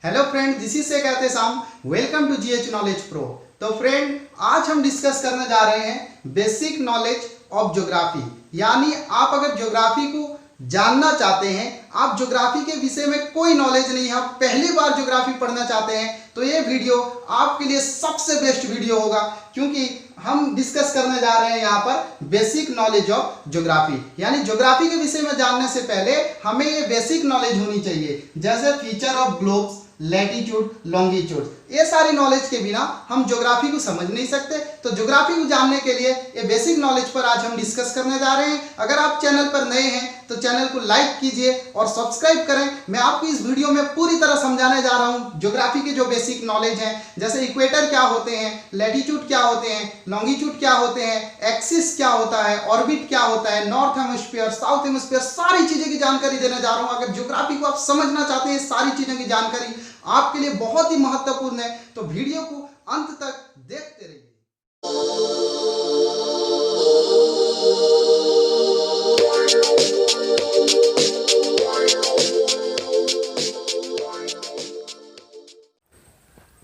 Hello friend, this is से कहते शाम। Welcome to GH knowledge pro. तो फ्रेंड, आज हम डिस्कस करने जा रहे हैं बेसिक नॉलेज ऑफ ज्योग्राफी। यानी आप अगर ज्योग्राफी को जानना चाहते हैं, आप ज्योग्राफी के विषय में कोई नॉलेज नहीं है, आप पहली बार ज्योग्राफी पढ़ना चाहते हैं, तो ये वीडियो आपके लिए सबसे बेस्ट वीडियो होगा। क्योंकि हम डिस्कस करने जा रहे हैं यहाँ पर बेसिक नॉलेज ऑफ ज्योग्राफी। यानी ज्योग्राफी के विषय में जानने से पहले हमें ये बेसिक नॉलेज होनी चाहिए, जैसे feature of globes, latitude, longitude. ये सारी नॉलेज के बिना हम ज्योग्राफी को समझ नहीं सकते। तो ज्योग्राफी को जानने के लिए ये बेसिक नॉलेज पर आज हम डिस्कस करने जा रहे हैं। अगर आप चैनल पर नए हैं तो चैनल को लाइक कीजिए और सब्सक्राइब करें। मैं आपको इस वीडियो में पूरी तरह समझाने जा रहा हूं ज्योग्राफी के जो बेसिक नॉलेज हैं, जैसे इक्वेटर क्या होते हैं, लैटिट्यूड क्या होते हैं, लॉन्गिट्यूड क्या होते हैं, एक्सिस क्या होता है, ऑर्बिट क्या होता है, नॉर्थ हेमिस्फीयर, साउथ हेमिस्फीयर, सारी चीजें की जानकारी देने जा रहा हूं। अगर ज्योग्राफी को आप समझना चाहते हैं, सारी चीजों की जानकारी आपके लिए बहुत ही महत्वपूर्ण है, तो वीडियो को अंत तक देखते रहिए।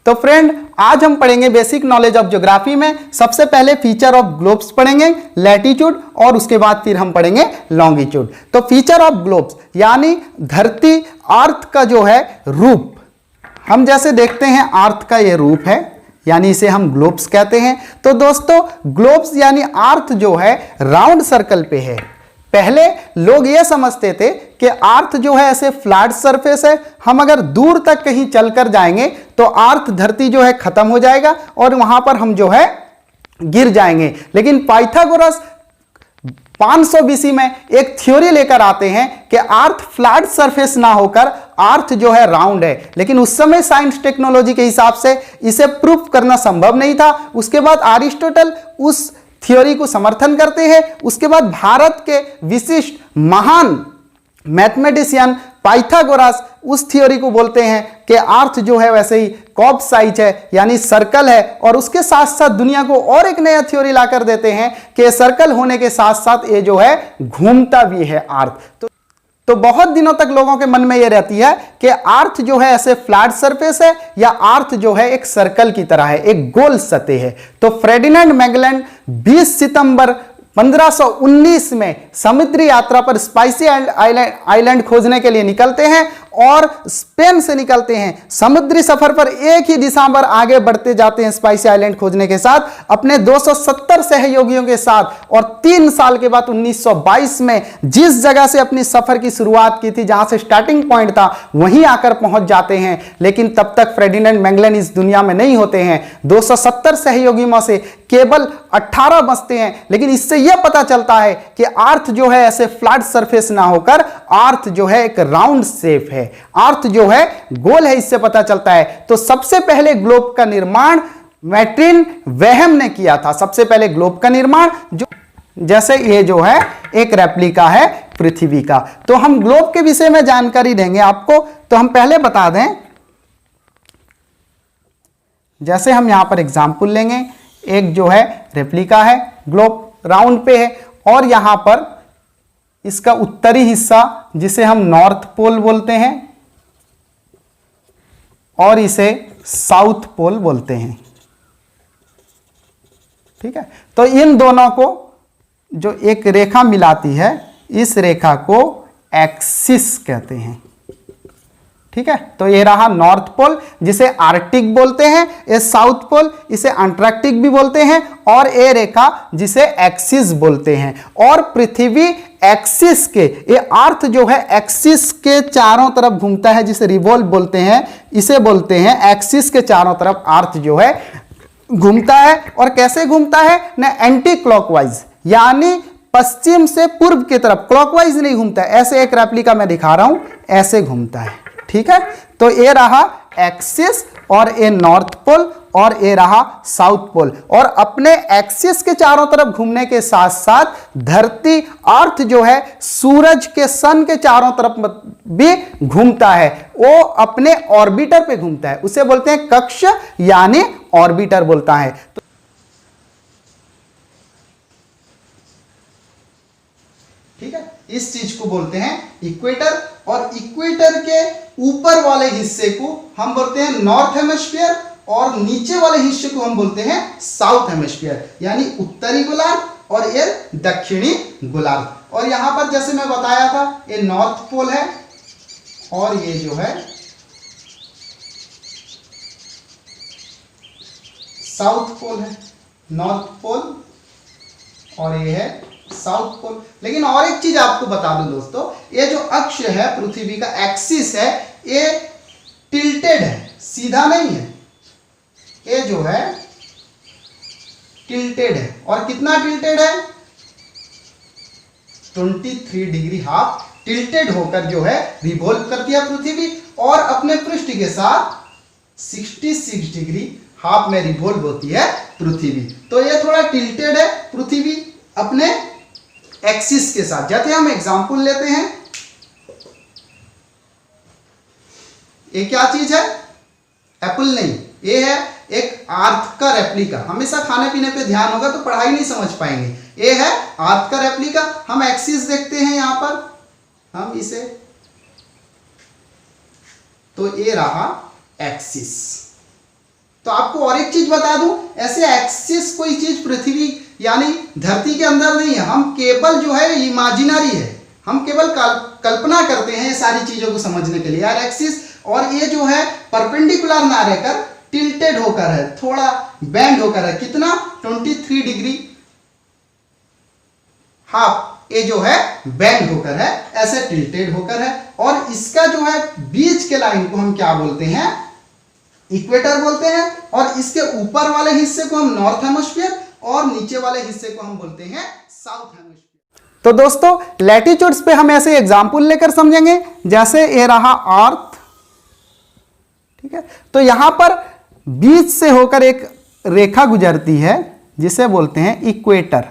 तो फ्रेंड, आज हम पढ़ेंगे बेसिक नॉलेज ऑफ ज्योग्राफी में सबसे पहले फीचर ऑफ ग्लोब्स पढ़ेंगे, लैटिट्यूड, और उसके बाद फिर हम पढ़ेंगे लॉन्गिट्यूड। तो फीचर ऑफ ग्लोब्स यानी धरती, अर्थ का जो है रूप। हम जैसे देखते हैं अर्थ का ये रूप है, यानी इसे हम ग्लोब्स कहते हैं। तो दोस्तों, ग्लोब्स यानी अर्थ जो है राउंड सर्कल पे है। पहले लोग ये समझते थे कि अर्थ जो है ऐसे फ्लैट सरफेस है, हम अगर दूर तक कहीं चलकर जाएंगे तो अर्थ, धरती जो है खत्म हो जाएगा और वहां पर हम जो है गिर जाएंगे। लेकिन पाइथागोरस 500 बीसी में एक थ्योरी लेकर आते हैं कि अर्थ फ्लैट सरफेस ना होकर अर्थ जो है राउंड है। लेकिन उस समय साइंस टेक्नोलॉजी के हिसाब से इसे प्रूफ करना संभव नहीं था। उसके बाद अरिस्टोटल उस थ्योरी को समर्थन करते हैं। उसके बाद भारत के विशिष्ट महान मैथमेटिशियन पाइथागोरस उस थ्योरी को बोलते हैं कि अर्थ जो है वैसे ही कॉब साइज है, यानी सर्कल है। और उसके साथ साथ दुनिया को और एक नया थ्योरी लाकर देते हैं कि सर्कल होने के साथ साथ ये जो है घूमता भी है अर्थ। तो बहुत दिनों तक लोगों के मन में यह रहती है कि अर्थ जो है ऐसे फ्लैट सरफेस है या अर्थ जो है एक सर्कल की तरह है, एक गोल सतह है। तो फर्डिनेंड मैगेलन 20 सितंबर 1519 में समुद्री यात्रा पर स्पाइसी आइलैंड खोजने के लिए निकलते हैं और स्पेन से निकलते हैं। समुद्री सफर पर एक ही दिशा पर आगे बढ़ते जाते हैं स्पाइसी आइलैंड खोजने के साथ अपने 270 सहयोगियों के साथ। और 3 साल के बाद 1922 में जिस जगह से अपनी सफर की शुरुआत की थी, जहां से स्टार्टिंग पॉइंट था, वहीं आकर पहुंच जाते हैं। लेकिन तब तक फर्डिनेंड मैगेलन इस दुनिया में नहीं होते हैं। 270 सहयोगियों में से केवल 18 बचते हैं। लेकिन इससे यह पता चलता है कि अर्थ जो है ऐसे फ्लैट सरफेस ना होकर अर्थ जो है एक राउंड शेप है, अर्थ जो है गोल है, इससे पता चलता है। तो सबसे पहले ग्लोब का निर्माण मैर्टिन वेहम ने किया था। सबसे पहले ग्लोब का निर्माण, जो जैसे ये जो है एक रेप्लिका है पृथ्वी का। तो हम ग्लोब के विषय में जानकारी देंगे आपको। तो हम पहले बता दें, जैसे हम यहां पर एग्जांपल लेंगे, एक जो है रेप्लिका है, ग्लोब राउंड पे है, और यहां पर इसका उत्तरी हिस्सा जिसे हम नॉर्थ पोल बोलते हैं और इसे साउथ पोल बोलते हैं। ठीक है, तो इन दोनों को जो एक रेखा मिलाती है, इस रेखा को एक्सिस कहते हैं। ठीक है, तो ये रहा नॉर्थ पोल जिसे आर्कटिक बोलते हैं, ये साउथ पोल इसे अंटार्कटिक भी बोलते हैं, और ये रेखा जिसे एक्सिस बोलते हैं। और पृथ्वी एक्सिस के, ये अर्थ जो है एक्सिस के चारों तरफ घूमता है, जिसे रिवॉल्व बोलते हैं, इसे बोलते हैं एक्सिस के चारों तरफ अर्थ जो है घूमता है। और कैसे घूमता है ना, एंटी क्लॉकवाइज, यानी पश्चिम से पूर्व की तरफ, क्लॉकवाइज नहीं घूमता है। ऐसे एक रेप्लिका मैं दिखा रहा हूं, ऐसे घूमता है। ठीक है, तो ये रहा एक्सिस और ये नॉर्थ पोल और ये रहा साउथ पोल। और अपने एक्सिस के चारों तरफ घूमने के साथ साथ धरती, अर्थ जो है सूरज के, सन के चारों तरफ भी घूमता है। वो अपने ऑर्बिटर पे घूमता है, उसे बोलते हैं कक्ष, यानी ऑर्बिटर बोलता है। ठीक है, इस चीज को बोलते हैं इक्वेटर और इक्वेटर के ऊपर वाले हिस्से को हम बोलते हैं नॉर्थ हेमिस्फीयर और नीचे वाले हिस्से को हम बोलते हैं साउथ हेमिस्फीयर, यानी उत्तरी गोलार्ध और ये दक्षिणी गोलार्ध। और यहां पर जैसे मैं बताया था ये नॉर्थ पोल है और ये जो है साउथ पोल है, नॉर्थ पोल और ये है साउथ पोल। लेकिन और एक चीज आपको बता दूं दोस्तों, ये जो अक्ष है पृथ्वी का एक्सिस है ये टिल्टेड है, सीधा नहीं है, ये जो है टिल्टेड है। और कितना टिल्टेड है? 23 डिग्री हाफ टिल्टेड होकर जो है रिवॉल्व करती है पृथ्वी और अपने पृष्ठ के साथ 66 डिग्री हाफ में रिवॉल्व होती है पृथ्वी। तो ये थोड़ा टिल्टेड है पृथ्वी अपने एक्सिस के साथ। जैसे हम एग्जांपल लेते हैं, ये क्या चीज है? एप्पल नहीं, ये है एक अर्थ का रेप्लिका। हमेशा खाने पीने पे ध्यान होगा तो पढ़ाई नहीं समझ पाएंगे। ये है अर्थ का रेप्लिका। हम एक्सिस देखते हैं यहां पर, हम इसे, तो ये रहा एक्सिस। तो आपको और एक चीज बता दूं, ऐसे एक्सिस कोई चीज पृथ्वी यानी धरती के अंदर नहीं है, हम केवल जो है इमेजिनरी है, हम केवल कल्पना करते हैं ये सारी चीजों को समझने के लिए यार एक्सिस। और ये जो है परपेंडिकुलर ना रहकर टिल्टेड होकर है, थोड़ा बेंड होकर है। कितना? 23 डिग्री हाफ ये जो है बेंड होकर है, ऐसे टिल्टेड होकर है। और इसका जो है बीच के लाइन को हम क्या बोलते हैं? इक्वेटर बोलते हैं। और इसके ऊपर वाले हिस्से को हम नॉर्थ हेमिस्फीयर और नीचे वाले हिस्से को हम बोलते हैं साउथ हेमिस्फीयर। तो दोस्तों लैटिट्यूड्स पे हम ऐसे एग्जांपल लेकर समझेंगे, जैसे ये रहा अर्थ, ठीक है। तो यहां पर बीच से होकर एक रेखा गुजरती है जिसे बोलते हैं इक्वेटर।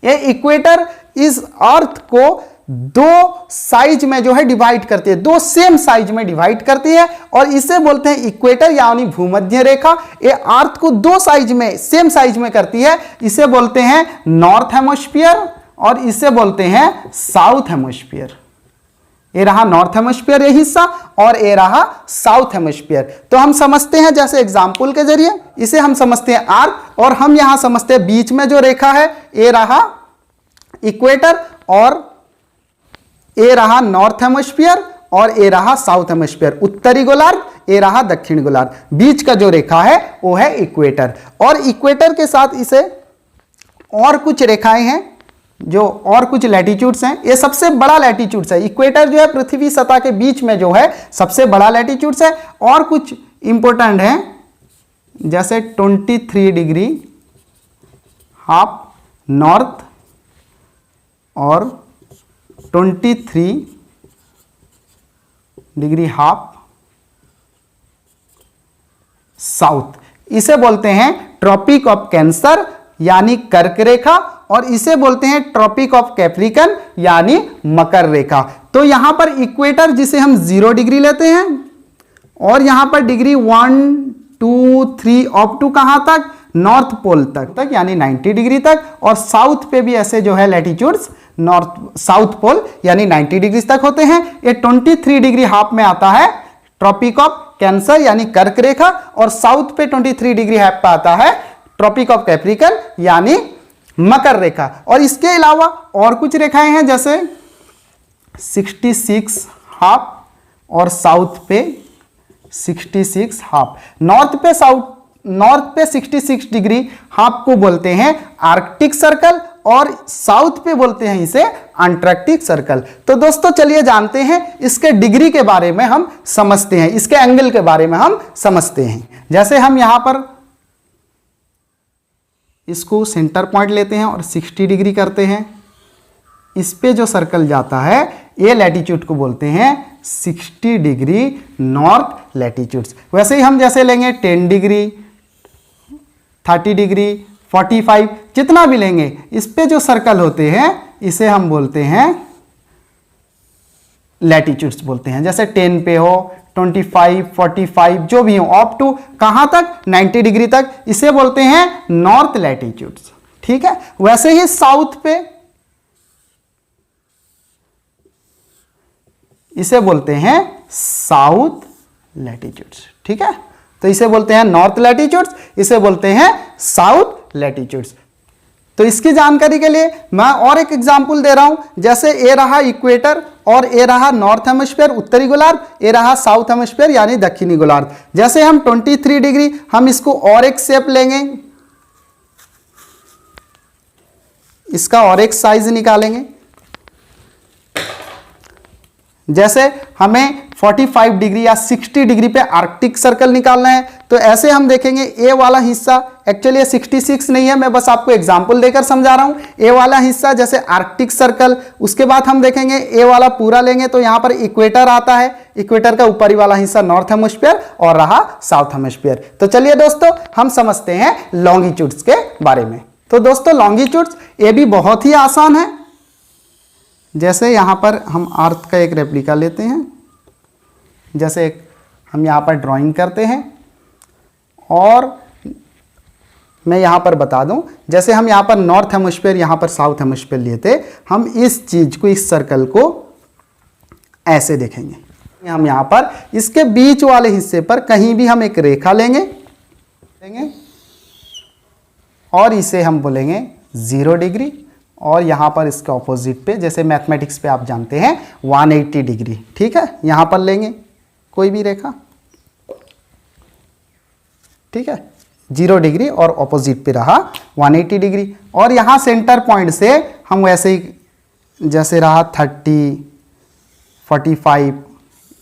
ये इक्वेटर इस अर्थ को दो साइज में जो है डिवाइड करती है, दो सेम साइज में डिवाइड करती है और इसे बोलते हैं इक्वेटर यानी भूमध्य रेखा। ये अर्थ को दो साइज में, सेम साइज में करती है, इसे बोलते हैं नॉर्थ हेमिस्फीयर और इसे बोलते हैं साउथ हेमिस्फीयर। ये रहा नॉर्थ हेमिस्फीयर ये हिस्सा और ये रहा साउथ हेमिस्फीयर। तो हम समझते हैं जैसे एग्जांपल के जरिए, इसे हम समझते हैं आर्क और हम यहां समझते हैं बीच में जो रेखा है ये रहा इक्वेटर और ये रहा नॉर्थ हेमिस्फीयर और ये रहा साउथ हेमिस्फीयर, उत्तरी गोलार्ध, ये रहा दक्षिण गोलार्ध। बीच का जो रेखा है वो है इक्वेटर। और इक्वेटर के साथ इसे और कुछ रेखाएं हैं जो और कुछ लैटिट्यूड्स हैं। ये सबसे बड़ा लैटिट्यूड्स है, इक्वेटर जो है पृथ्वी सतह के बीच में जो है सबसे बड़ा लैटिट्यूड्स है। और कुछ इंपॉर्टेंट हैं जैसे 23 डिग्री हाफ नॉर्थ और 23 डिग्री हाफ साउथ। इसे बोलते हैं ट्रॉपिक ऑफ कैंसर यानी कर्क रेखा और इसे बोलते हैं ट्रॉपिक ऑफ कैप्रिकन यानी मकर रेखा। तो यहां पर इक्वेटर जिसे हम 0 डिग्री लेते हैं और यहां पर डिग्री 1 2 3 अप टू कहां तक? नॉर्थ पोल तक यानी 90 डिग्री तक। और साउथ पे भी ऐसे जो है लैटिट्यूड्स नॉर्थ साउथ पोल यानी 90 डिग्री तक होते हैं। ये 23 डिग्री हाफ में आता है ट्रॉपिक ऑफ कैंसर यानी कर्क रेखा और साउथ पे 23 डिग्री हाफ पे आता है ट्रॉपिक ऑफ कैप्रिकन यानी मकर रेखा। और इसके अलावा और कुछ रेखाएं हैं जैसे 66 हाफ और साउथ पे 66 हाफ। नॉर्थ पे 66 डिग्री हाफ को बोलते हैं आर्कटिक सर्कल और साउथ पे बोलते हैं इसे अंटार्कटिक सर्कल। तो दोस्तों चलिए जानते हैं इसके डिग्री के बारे में हम समझते हैं, इसके एंगल के बारे में हम समझते हैं। जैसे हम यहां पर इसको सेंटर पॉइंट लेते हैं और 60 डिग्री करते हैं, इस पे जो सर्कल जाता है ये लैटिट्यूड को बोलते हैं 60 डिग्री नॉर्थ लैटिट्यूड्स। वैसे ही हम जैसे लेंगे 10 डिग्री 30 डिग्री 45 जितना भी लेंगे, इस पे जो सर्कल होते हैं इसे हम बोलते हैं लैटिट्यूड्स बोलते हैं। जैसे 10 पे हो 25 45 जो भी हो अप टू कहां तक? 90 डिग्री तक, इसे बोलते हैं नॉर्थ लैटिट्यूड्स। ठीक है। वैसे ही साउथ पे इसे बोलते हैं साउथ लैटिट्यूड्स। ठीक है, तो इसे बोलते हैं नॉर्थ लैटिट्यूड्स, इसे बोलते हैं साउथ लैटिट्यूड्स। तो इसकी जानकारी के लिए मैं और एक एग्जांपल दे रहा हूं, जैसे ए रहा इक्वेटर और ए रहा नॉर्थ हेमिस्फीयर उत्तरी गोलार्ध, ए रहा साउथ हेमिस्फीयर यानी दक्षिणी गोलार्ध। जैसे हम 23 डिग्री, हम इसको और एक शेप लेंगे, इसका और एक साइज निकालेंगे। जैसे हमें 45 डिग्री या 60 डिग्री पे आर्कटिक सर्कल निकालना है, तो ऐसे हम देखेंगे ए वाला हिस्सा, एक्चुअली 66 नहीं है, मैं बस आपको एग्जांपल देकर समझा रहा हूं। ए वाला हिस्सा जैसे आर्कटिक सर्कल, उसके बाद हम देखेंगे ए वाला पूरा लेंगे तो यहां पर इक्वेटर आता है, इक्वेटर का ऊपरी वाला हिस्सा नॉर्थ हेमिस्फीयर और रहा साउथ हेमिस्फीयर। तो चलिए दोस्तों हम समझते हैं लॉन्गिट्यूड्स के बारे में। तो दोस्तों लॉन्गिट्यूड्स ये भी बहुत ही आसान है। जैसे यहां पर हम अर्थ का एक रेप्लिका लेते हैं, जैसे एक हम यहां पर ड्राइंग करते हैं, और मैं यहां पर बता दूं, जैसे हम यहां पर नॉर्थ हेमिस्फीयर यहां पर साउथ हेमिस्फीयर लिए थे, हम इस चीज को, इस सर्कल को ऐसे देखेंगे। हम यहां पर इसके बीच वाले हिस्से पर कहीं भी हम एक रेखा लेंगे और इसे हम बोलेंगे 0 डिग्री, और यहां पर इसके ऑपोजिट पे, जैसे मैथमेटिक्स पे आप जानते हैं 180 डिग्री। ठीक है, यहां पर लेंगे कोई भी रेखा, ठीक है, 0 डिग्री और ऑपोजिट पे रहा 180 डिग्री, और यहां सेंटर पॉइंट से हम वैसे ही, जैसे रहा 30, 45,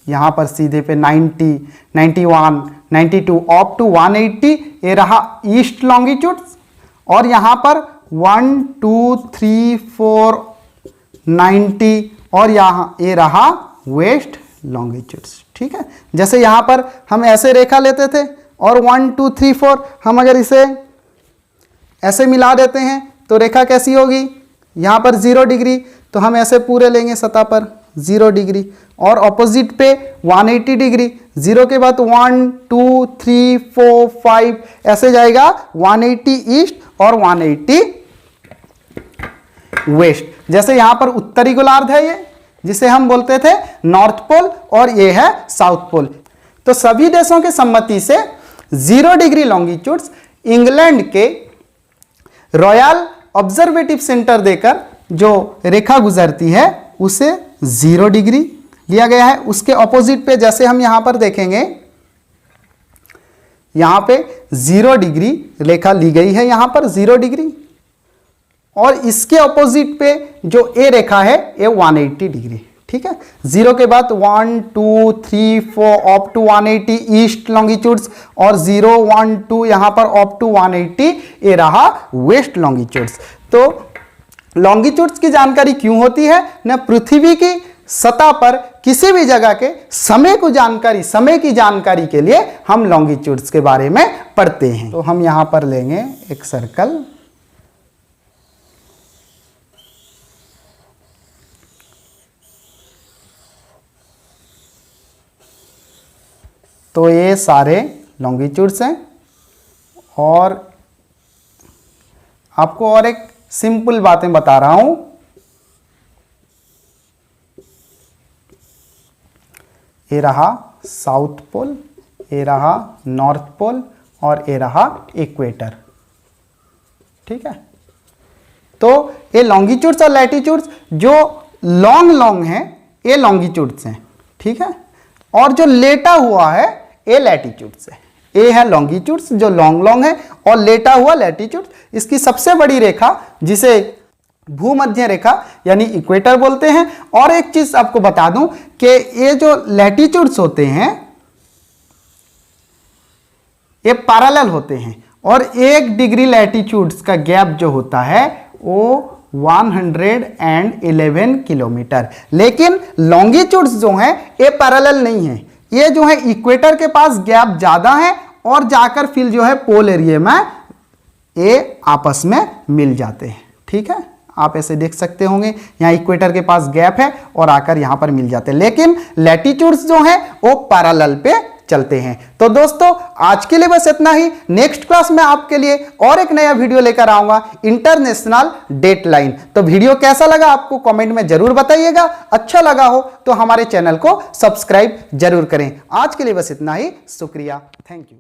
यहां पर सीधे पे 90, 91, 92 अप टू 180, ये रहा ईस्ट लॉन्गिट्यूड्स, और यहां पर 1 2 3 4 90, और यहां ये रहा वेस्ट लॉन्गिट्यूड्स। ठीक है, जैसे यहां पर हम ऐसे रेखा लेते थे और 1 2 3 4 हम अगर इसे ऐसे मिला देते हैं तो रेखा कैसी होगी, यहां पर 0 डिग्री, तो हम ऐसे पूरे लेंगे सतह पर 0 डिग्री, और ऑपोजिट पे 180 डिग्री, 0 के बाद 1 2 3 4 5 ऐसे जाएगा 180 ईस्ट और 180 वेस्ट। जैसे यहां पर उत्तरी गोलार्ध है ये, जिसे हम बोलते थे नॉर्थ पोल, और ये है साउथ पोल। तो सभी देशों के सम्मति से 0 डिग्री लॉन्गिट्यूड्स इंग्लैंड के रॉयल ऑब्जर्वेटिव सेंटर देकर जो रेखा गुजरती है उसे 0 डिग्री लिया गया है। उसके ऑपोजिट पे जैसे हम यहां पर देखेंगे, यहां पे 0 डिग्री रेखा ली गई है, यहां पर 0 डिग्री, और इसके ऑपोजिट पे जो ए रेखा है ये 180 डिग्री। ठीक है, 0 के बाद 1 2 3 4 अप टू 180 ईस्ट लॉन्गिट्यूड्स, और 0 1 2 यहां पर अप टू 180 ये रहा वेस्ट लॉन्गिट्यूड्स। तो लॉन्गिट्यूड्स की जानकारी क्यों होती है न, पृथ्वी की सतह पर किसी भी जगह के समय की जानकारी के लिए हम लॉन्गिट्यूड्स के बारे में पढ़ते हैं। तो हम यहां पर लेंगे एक सर्कल, तो ये सारे लॉन्गिट्यूड्स हैं, और आपको और एक सिंपल बातें बता रहा हूं। ये रहा साउथ पोल, ये रहा नॉर्थ पोल, और ये रहा इक्वेटर। ठीक है, तो ये लॉन्गिट्यूड्स और लैटिट्यूड्स जो लॉन्ग हैं ये लॉन्गिट्यूड्स हैं। ठीक है, और जो लेटा हुआ है ये लैटिट्यूड्स है। ए है लॉन्गिट्यूड्स जो लॉन्ग है, और लेटा हुआ लैटिट्यूड। इसकी सबसे बड़ी रेखा जिसे भूमध्य रेखा यानी इक्वेटर बोलते हैं। और एक चीज आपको बता दूं कि ये जो लैटिट्यूड्स होते हैं ये पैरेलल होते हैं, और 1 डिग्री लैटिट्यूड्स का गैप जो होता है वो 111 किलोमीटर। लेकिन लॉन्गिट्यूड्स जो हैं ये पैरेलल नहीं है, ये जो है इक्वेटर के पास गैप ज्यादा है, और जाकर फिर जो है पोल एरिया में ये आपस में मिल जाते हैं। ठीक है, आप ऐसे देख सकते होंगे, यहाँ इक्वेटर के पास गैप है और आकर यहां पर मिल जाते हैं। लेकिन लैटिट्यूड्स जो है वो पैरेलल पे चलते हैं। तो दोस्तों आज के लिए बस इतना ही। नेक्स्ट क्लास में आपके लिए और एक नया वीडियो लेकर आऊंगा, इंटरनेशनल डेडलाइन। तो वीडियो कैसा लगा आपको कमेंट में जरूर बताइएगा। अच्छा लगा हो तो हमारे चैनल को सब्सक्राइब जरूर करें। आज के लिए बस इतना ही। शुक्रिया, थैंक यू।